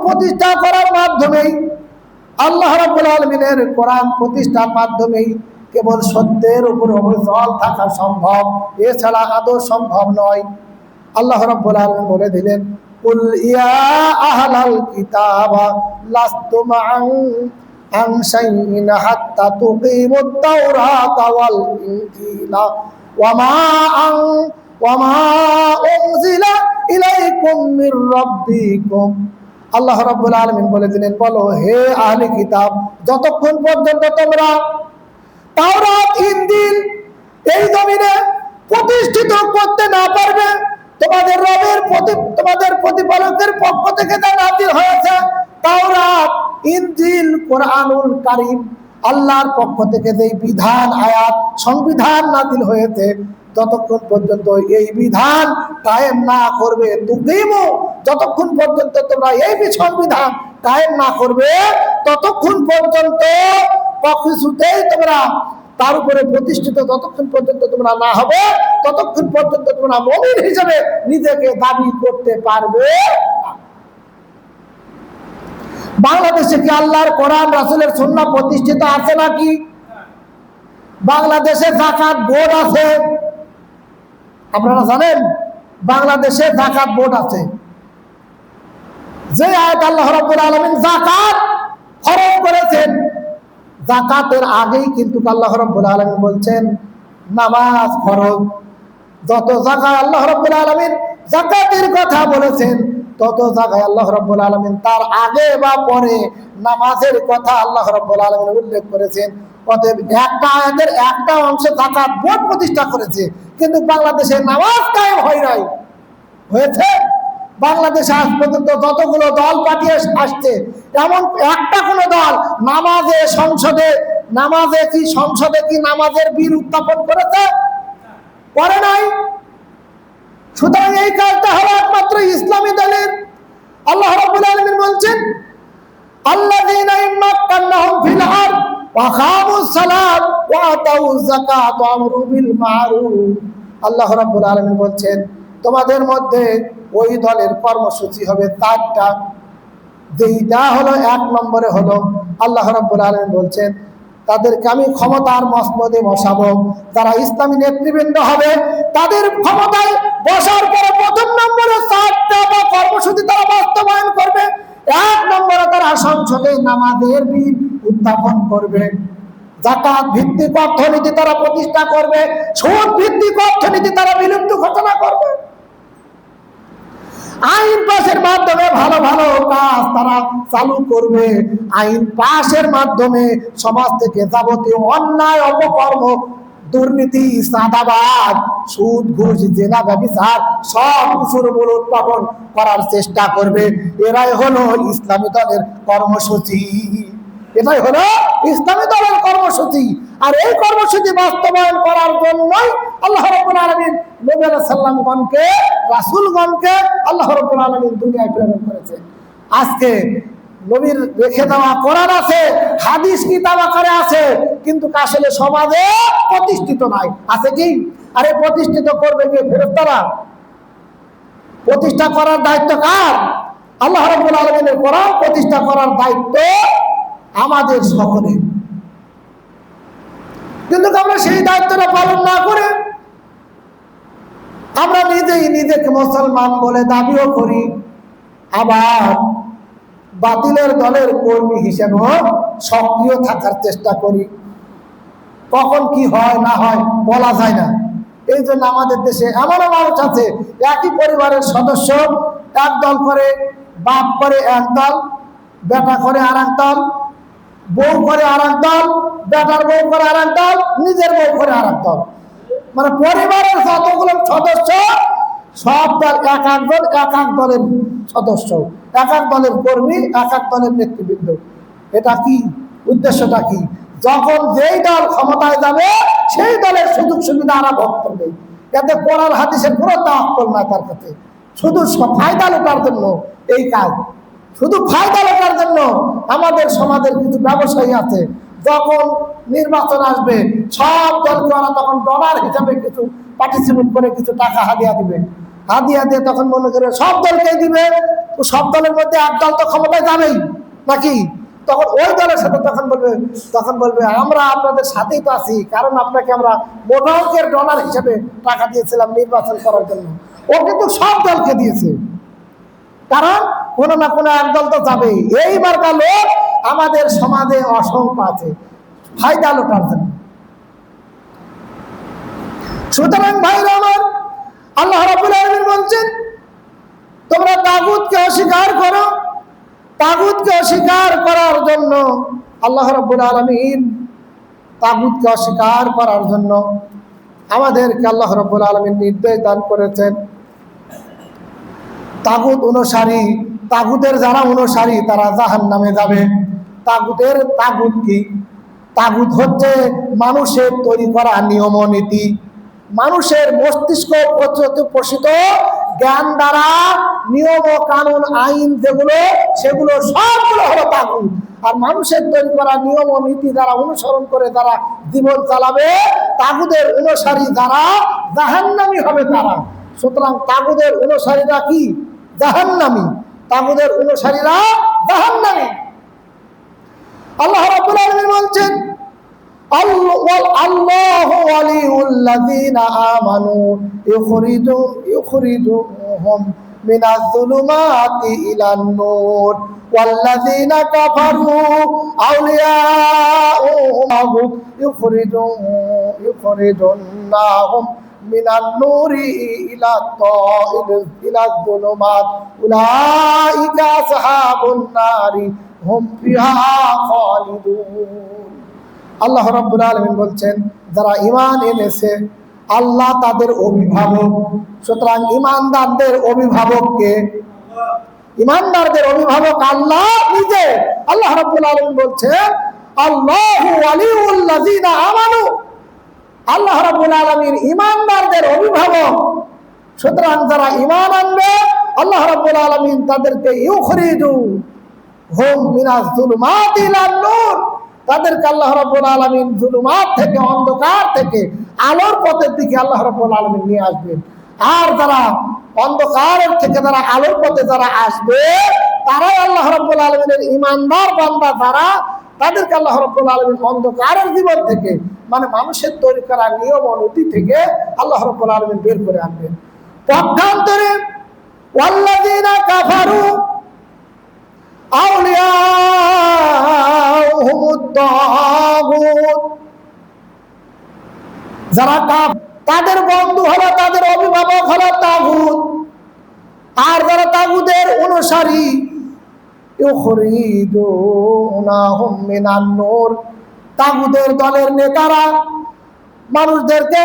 প্রতিষ্ঠা করার মাধ্যমেই, আল্লাহ রাব্বুল আলামিনের কোরআন প্রতিষ্ঠার মাধ্যমেই কেবল সত্যের উপর অবিচল থাকা সম্ভব, এছাড়া আদৌ সম্ভব নয়। আল্লাহ রাব্বুল আলামিন বলে দিলেন, কুল ইয়া আহলাল কিতাবা লাস্তুম আন শাইইন হাত্তা তুকিমুত তাওরাতা ওয়াল ইনজিলা ওয়া মা উনজিলা ইলাইকুম মির রাব্বিকুম। আল্লাহ রাব্বুল আলামিন বলে দিলেন, বলো হে আহলে কিতাব, যতক্ষণ পর্যন্ত তোমরা তাওরাত ইনজিল এই জমিনে প্রতিষ্ঠিত করতে না পারবে, তোমাদের প্রতিপালকের পক্ষ থেকে যা নাযিল হয়েছে তাওরাত, ইনজিল, কোরআনুল কারীম, আল্লাহর পক্ষ থেকে যেই বিধান, আয়াত, সংবিধান নাযিল হয়েছে, যতক্ষণ পর্যন্ত এই বিধান কায়েম না করবে, তুকিমু, যতক্ষণ পর্যন্ত তোমরা এই সংবিধান কায়েম না করবে, ততক্ষণ পর্যন্ত কিছুতেই তোমরা তার উপরে প্রতিষ্ঠিত যতক্ষণ পর্যন্ত তোমরা না হবে, ততক্ষণ পর্যন্ত তোমরা মুমিন হিসেবে নিজেকে দাবি করতে পারবে না। বাংলাদেশে কি আল্লাহর কোরআন রাসূলের সুন্নাহ প্রতিষ্ঠিত আছে নাকি? বাংলাদেশে যাকাত বোর্ড আছে, আপনারা জানেন বাংলাদেশে যাকাত বোর্ড আছে। যে আয়াত আল্লাহ রাব্বুল আলামিন যাকাত ফরজ করেছেন, যাকাতের আগেই কিন্তু আল্লাহ রাব্বুল আলামিন বলছেন নামাজ ফরজ। যত জায়গায় আল্লাহ রাব্বুল আলামিন যাকাতের কথা বলেছেন, তত জায়গায় আল্লাহ রাব্বুল আলামিন তার আগে বা পরে নামাজের কথা আল্লাহ রাব্বুল আলামিন উল্লেখ করেছেন। অতএব একটা আয়াতের একটা অংশে যাকাত বোর্ড প্রতিষ্ঠা করেছে, কিন্তু বাংলাদেশে নামাজ কায়েম হয় নাই। হয়েছে? বাংলাদেশে আজ পর্যন্ত যতগুলো দল পাঠিয়ে আসছে, এমন একটা কোনো দল সংসদে কি নামাজের বিল উত্থাপন করেছে? করে নাই। সুতরাং এই কাজটা হলো একমাত্র ইসলামী দলের। আল্লাহ রাব্বুল আলামিন বলছেন, আল্লাযীনা ইম্মাক্কানাহুম ফিল আরদ ওয়া আকামুস সালাত ওয়া আতাউয যাকাত ওয়া আমরু বিল মা'রুফ। আল্লাহ রাব্বুল আলামিন বলছেন, তোমাদের মধ্যে ওই দলের কর্মসূচি হবে 4টা। যেইটা হলো 1 নম্বরে হলো, আল্লাহ রাব্বুল আলামিন বলছেন তাদেরকে আমি ক্ষমতার মসনদে বসাবো। যারা ইসলামী নেতৃবৃন্দ হবে, তাদের ক্ষমতায় বসার পরে 1 নম্বরে 4টা কর্মসূচি তারা বাস্তবায়ন করবে। 1 নম্বরে তারা সংসদে নামাজের বিল উত্থাপন করবে, যাকাত ভিত্তিক অর্থনীতি তারা প্রতিষ্ঠা করবে, সুদ ভিত্তিক অর্থনীতি তারা বিলুপ্ত ঘোষণা করবে, আইন পাশের মাধ্যমে ভালো ভালো কাজ তারা চালু করবে, আইন পাশের মাধ্যমে সমাজ থেকে যাবতীয় অন্যায়, অপকর্ম, দুর্নীতি, চাঁদাবাজ, সুদ, ঘুষ, জেনা, ব্যভিচার সব কিছুর মূলোৎপাটন করার চেষ্টা করবে। এরাই হলো ইসলামী দলের কর্মসূচি। এটাই হলো ইসলামী দলের কর্মসূচি। আর এই কর্মসূচি বাস্তবায়ন করার জন্যই আল্লাহ রাব্বুল আলামিন নবী আলাইহিস সালামগণকে, রাসূলগণকে আল্লাহ রাব্বুল আলামিন দুনিয়ায় প্রেরণ করেছেন। আজকে নবীর রেখে দেওয়া কোরআন আছে, হাদিস কিতাব আকারে আছে, কিন্তু আসলে সমাজে প্রতিষ্ঠিত নাই। আছে কি? আরে প্রতিষ্ঠিত করবে কে? ফেরেশতারা। প্রতিষ্ঠা করার দায়িত্ব কার? আল্লাহ রাব্বুল আলামিনের কোরআন প্রতিষ্ঠা করার দায়িত্ব আমাদের সকলের। কিন্তু আমরা সেই দায়িত্বটা পালন না করে আমরা নিজেই নিজেকে মুসলমান বলে দাবিও করি, আবার বাতিলের দলের কর্মী হিসেবেও সক্রিয় থাকার চেষ্টা করি। কখন কি হয় না হয় বলা যায় না। এই জন্য আমাদের দেশে এমন মানুষ আছে, একই পরিবারের সদস্য, এক দল করে, বাপ করে এক দল, বেটা করে আর এক দল, বউ করে আর এক দল, বেটার বউ করে আর এক দল, নিজের বউ করে আর এক দল। মানে পরিবারের যতগুলো সদস্য সব দল এক এক দলের সদস্য, এক এক দলের কর্মী, এক এক দলের নেতৃবৃন্দ। এটা কি? উদ্দেশ্যটা কি? যখন যেই দল ক্ষমতায় যাবে সেই দলের সুযোগ সুবিধা আরা ভোগ করবে। এতে কোরআন হাদিসের কোনো তাওয়াক্কুল নাই তার কাছে, শুধু ফায়দা লোটার জন্য এই কাজ, শুধু ফায়দা লোটার জন্য। আমাদের সমাজের কিছু ব্যবসায়ী আছে, যখন নির্বাচন আসবে সব দলকে ওরা তখন ডলার হিসাবে কিছু পার্টিসিপেট করে কিছু টাকা হাদিয়া দিবে, হাদিয়া দিয়ে তখন মনে করে সব দলকে দিবে, সব দলের মধ্যে এক দল তো ক্ষমতায় যাবেই নাকি? তখন ওই দলের সাথে তখন বলবে আমরা আপনাদের সাথেই তো আছি, কারণ আপনাকে আমরা মোটা অঙ্কের ডলার হিসেবে টাকা দিয়েছিলাম নির্বাচন করার জন্য। ও কিন্তু সব দলকে দিয়েছে, কারণ কোনো না কোনো এক দল তো যাবেই। এই মার্কা লোক আমাদের সমাজে অসংখ্য আছে, ফায়দা লোটার জন্য। সুতরাং ভাইরা আমার, আল্লাহ রাব্বুল আলামিন বলছেন তোমরা তাগুতকে অস্বীকার করো। তাগুতকে অস্বীকার করার জন্য আল্লাহ রাব্বুল আলামিন, তাগুতকে অস্বীকার করার জন্য আমাদেরকে আল্লাহ রাব্বুল আলামিন নির্দেশ দান করেছেন। তাগুত অনুসারী, তাগুতের যারা অনুসারী তারা জাহান্নামে যাবে। তাগুত কি? তাগুত হচ্ছে মানুষের তৈরি করা নিয়ম নীতি, মানুষের মস্তিষ্ক পোষিত জ্ঞান দ্বারা নিয়ম ও কানুন আইন সেগুলো সবগুলো হলো তাগুত। আর মানুষের তৈরি করা নিয়ম ও নীতি দ্বারা অনুসরণ করে যারা জীবন চালাবে, তাগুদের অনুসারী যারা জাহান্নামী হবে তারা। সুতরাং তাগুদের অনুসারীরা কি? জাহান্নামী। তাগুদের অনুসারীরা জাহান্নামী। আল্লাহ রাব্বুল আলামিন বলছেন আল্লাহু ওয়ালিউল্লাযীনা আমানু ইউখরিজুহুম মিনাজ যুলুমাতি ইলান নূর ওয়াল্লাযীনা কাফারু আউলিয়াউহুম ইউখরিজুনাহুম মিনান নূরি ইলা যুলুমাত উলাইকা আসহাবুন নারি হুম ফিহা খালিদুন। আল্লাহ রাব্বুল আলামিন বলছেন যারা ঈমান এনেছে, আল্লাহ তাদের অভিভাবক। সুতরাং ঈমানদারদের অভিভাবককে, ঈমানদারদের অভিভাবক আল্লাহ নিজে। আল্লাহ রাব্বুল আলামিন বলছেন আল্লাহু ওয়ালিউল্লাযীনা আমানু। আল্লাহ রাব্বুল আলামিন ঈমানদারদের অভিভাবক। সুতরাং যারা ঈমান আনবে আল্লাহ রাব্বুল আলামিন তাদেরকে ইউখরিজুহুম মিনাজ যুলুমাতি ইলান নূর, তাদেরকে আল্লাহ রাব্বুল আলামিন যুলুমাত থেকে, অন্ধকার থেকে আলোর পথের দিকে আল্লাহ রাব্বুল আলামিন নিয়ে আসবেন। আর যারা অন্ধকারের থেকে যারা আলোর পথে যারা আসবে তারাই আল্লাহ রাব্বুল আলামিনের ঈমানদার বান্দা। যারা তাদেরকে আল্লাহ রাব্বুল আলামিন অন্ধকারের জীবন থেকে, মানে মানুষের তৈরি করা নিয়ম ও নীতি থেকে আল্লাহ রাব্বুল আলামিন বের করে আনবেন। পক্ষান্তরে ওয়াল্লাযীনা কাফারু আউলিয়াউহুমুত তাগুত, যারা তাদের বন্ধু হলো, তাদের অভিভাবক হলো তাগুত। আর যারা তাগুতের অনুসারী ইউখরিজুনাহুম মিনান নূর, তাগুতের দলের নেতারা মানুষদেরকে,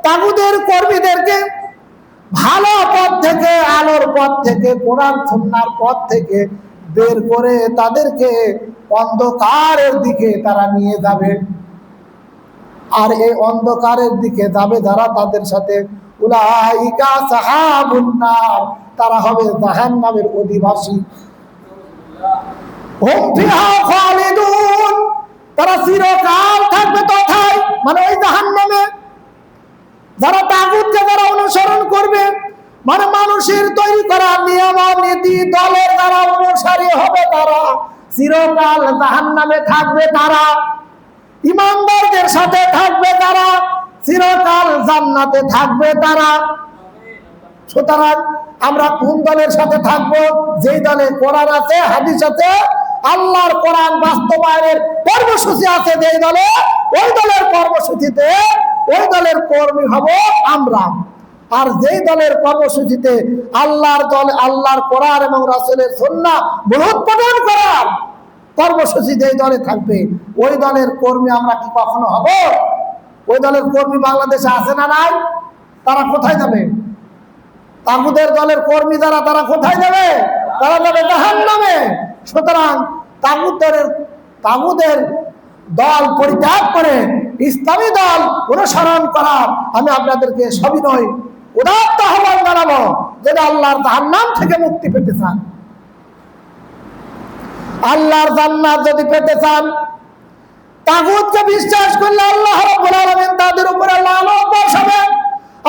তাগুতের কর্মীদেরকে ভালো পথ থেকে, আলোর পথ থেকে, কোরআন সুন্নাহর পথ থেকে বের করে তাদেরকে অন্ধকারের দিকে তারা নিয়ে যাবে। আর এই অন্ধকারের দিকে যাবে যারা, তাদের সাথে উলাইকা আসহাবুন নার, তারা হবে জাহান্নামের অধিবাসী। হুম ফিহা খালিদুন, তারা চিরকাল থাকবে তথায়, মানে ওই জাহান্নামে। যারা তাগুতকে যারা অনুসরণ করবে, মানে মানুষের তৈরি করা নিয়ম নীতি দলের যারা অনুসারী হবে, তারা চিরকাল জাহান্নামে থাকবে। তারা ঈমানদারদের সাথে থাকবে, তারা চিরকাল জান্নাতে থাকবে তারা। সুতরাং আমরা কোন দলের সাথে থাকবো? যেই দলে কোরআন আছে, হাদিস আছে, আল্লাহর কোরআন বাস্তবায়নের কর্মসূচি আছে যেই দলে, ওই দলের কর্মসূচিতে ওই দলের কর্মী হব আমরা। আর যেই দলের কর্মসূচিতে আল্লাহর কোরআন এবং রাসূলের সুন্নাহ মূলোৎপাদন করার কর্মসূচি যেই দলে থাকবে, ওই দলের কর্মী আমরা কি কখনো হব? ওই দলের কর্মী বাংলাদেশে আছে না নাই? তারা কোথায় যাবে? তাগুদের দলের কর্মী যারা, তারা কোথায় যাবে? তারা যাবে জাহান্নামে। সুতরাং তাগুদের দল পরিত্যাগ করে ইসলামী দল অনুসরণ করার আমি আপনাদেরকে সবিনয় উদাত্ত আহ্বান জানাবো। যদি আল্লাহর জাহান্নাম থেকে মুক্তি পেতে চান, আল্লাহর জান্নাত যদি পেতে চান, তাগুতকে বিশ্বাস করলে আল্লাহ রাব্বুল আলামিন তাদের উপরে লানত বর্ষাবেন।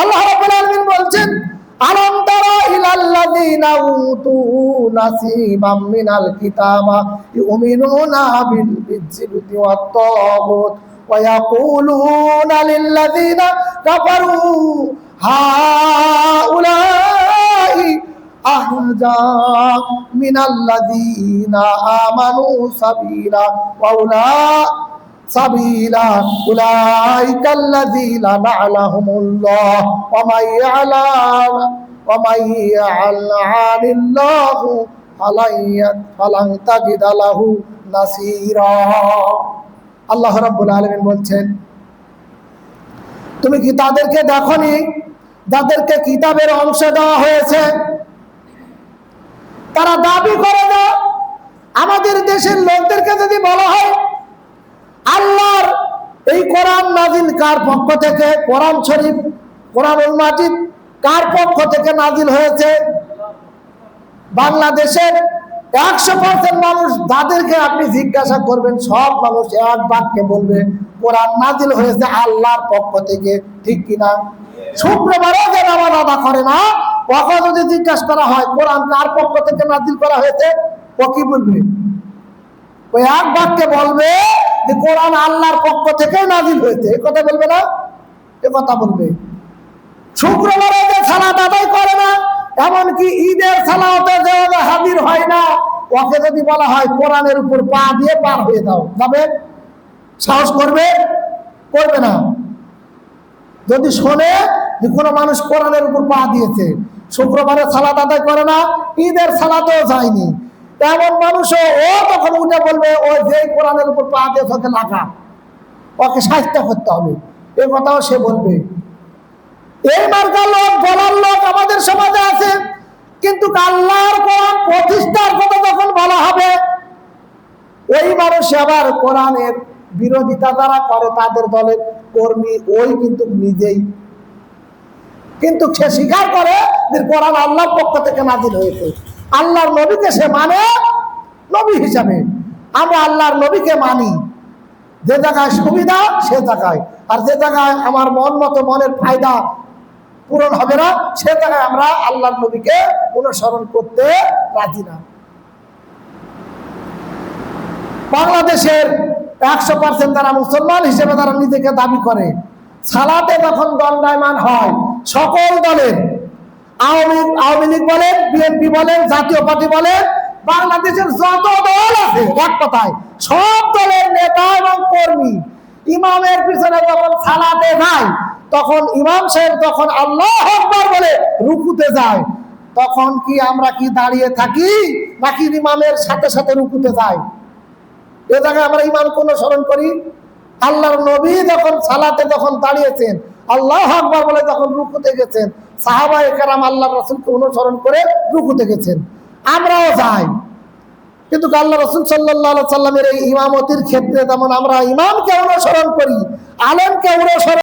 আল্লাহ রাব্বুল আলামিন বলছেন আলম তারা ইলাল্লাযীনা উতু নাসীবাম মিনাল কিতাবা ইউমিনুনা বিল জিবতি ওয়াত তাগুত ওয়া ইয়াকুলুনা লিল্লাযীনা কাফারু হাউলাই আহদা মিনাল্লাযীনা আমানু সাবিলা উলাইকাল্লাযীনা লা'নাহুমুল্লাহ ওয়া মান ইয়ালআনিল্লাহু ফালান তাজিদা লাহু নাসীরা। আল্লাহ রাব্বুল আলামিন বলছেন, তুমি কি তাদেরকে দেখোনি যাদেরকে কিতাবের অংশ দেওয়া হয়েছে? তারা দাবি করে না। আমাদের দেশের লোকদেরকে যদি বলা হয় আল্লাহর এই কোরআন নাজিল কার পক্ষ থেকে, কোরআন শরীফ কোরআনুল মাজিদ কার পক্ষ থেকে নাজিল হয়েছে? বাংলাদেশের 100% মানুষ যাদেরকে আপনি জিজ্ঞাসা করবেন, সব মানুষ এক বাক্যে বলবে কোরআন নাজিল হয়েছে আল্লাহর পক্ষ থেকে। ঠিক কিনা? শুক্রবারও যে নামাজ আদা করে না, ওকে যদি জিজ্ঞাসা করা হয় কোরআন কার পক্ষ থেকে নাজিল করা হয়েছে, ও কি বলবে? ওই এক বাক্যে বলবে যে কোরআন আল্লাহর পক্ষ থেকে নাজিল হয়েছে। এ কথা বলবে না? এ কথা বলবে। শুক্রবারে যে সালাত আদায় করে না, এমনকি ঈদের সালাতে যে হাজির হয় না, ওকে যদি বলা হয় কোরআনের উপর পা দিয়ে পার হয়ে যাও, যাবে? সাহস করবে? করবে না। যদি শোনে যে কোনো মানুষ কোরআনের উপর পা দিয়েছে, শুক্রবারে সালাত আদায় করে না, ঈদের সালাতেও যায়নি, এমন মানুষও ও তখন উঠে বলবে ও যে কোরআনের উপর পা দিয়েছে ওকে লাগা, ওকে সাহিত্য করতে হবে। এই কথাও সে বলবে। এই মার্কা লোক, বলার লোক আমাদের সমাজে আছে, কিন্তু আল্লাহর কোরআন প্রতিষ্ঠার কথা যখন বলা হবে, ওই মানুষ আবার কোরআনের বিরোধিতা যারা করে তাদের দলের কর্মী, ওই কিন্তু নিজেই কিন্তু সে স্বীকার করে যে কোরআন আল্লাহর পক্ষ থেকে নাজিল হয়েছে। আল্লাহর নবীকে সে মানে নবী হিসাবে। আমরা আল্লাহর নবীকে মানি, যে জায়গায় সুবিধা সে জায়গায়, আর যে জায়গায় আমার মন মতো মনের ফায়দা পূরণ হবে না, সে জায়গায় আমরা আল্লাহর নবীকে অনুসরণ করতে রাজি না। বাংলাদেশের 100% যারা মুসলমান হিসেবে তারা নিজেকে দাবি করে, সালাতে যখন দণ্ডায়মান হয় সকল দলের, আওয়ামী লীগ বলেন, বিএনপি বলেন, জাতীয় পার্টি বলেন, বাংলাদেশের যত দল আছে, এক কথায় সব দলের নেতা এবং কর্মী ইমামের পিছনে যখন সালাতে যায়, তখন ইমাম সাহেব যখন আল্লাহু আকবার বলে রুকুতে যায়, তখন কি আমরা কি দাঁড়িয়ে থাকি নাকি ইমামের সাথে সাথে রুকুতে যাই? এ জায়গায় আমরা ইমামকে অনুসরণ করি। আল্লাহর নবী যখন সালাতে যখন দাঁড়িয়েছেন, আল্লাহু আকবার বলে যখন রুকুতে গেছেন, সাহাবায়ে কেরাম আল্লাহর রাসূলকে অনুসরণ করে রুকুতে গেছেন, আমরাও যাই। কিন্তু আল্লাহ রাসূল সাল্লাল্লাহু আলাইহি সাল্লামের এই ইমামতির ক্ষেত্রে যেমন আমরা ইমামকে অনুসরণ করি, আলেমকে অনুসরণ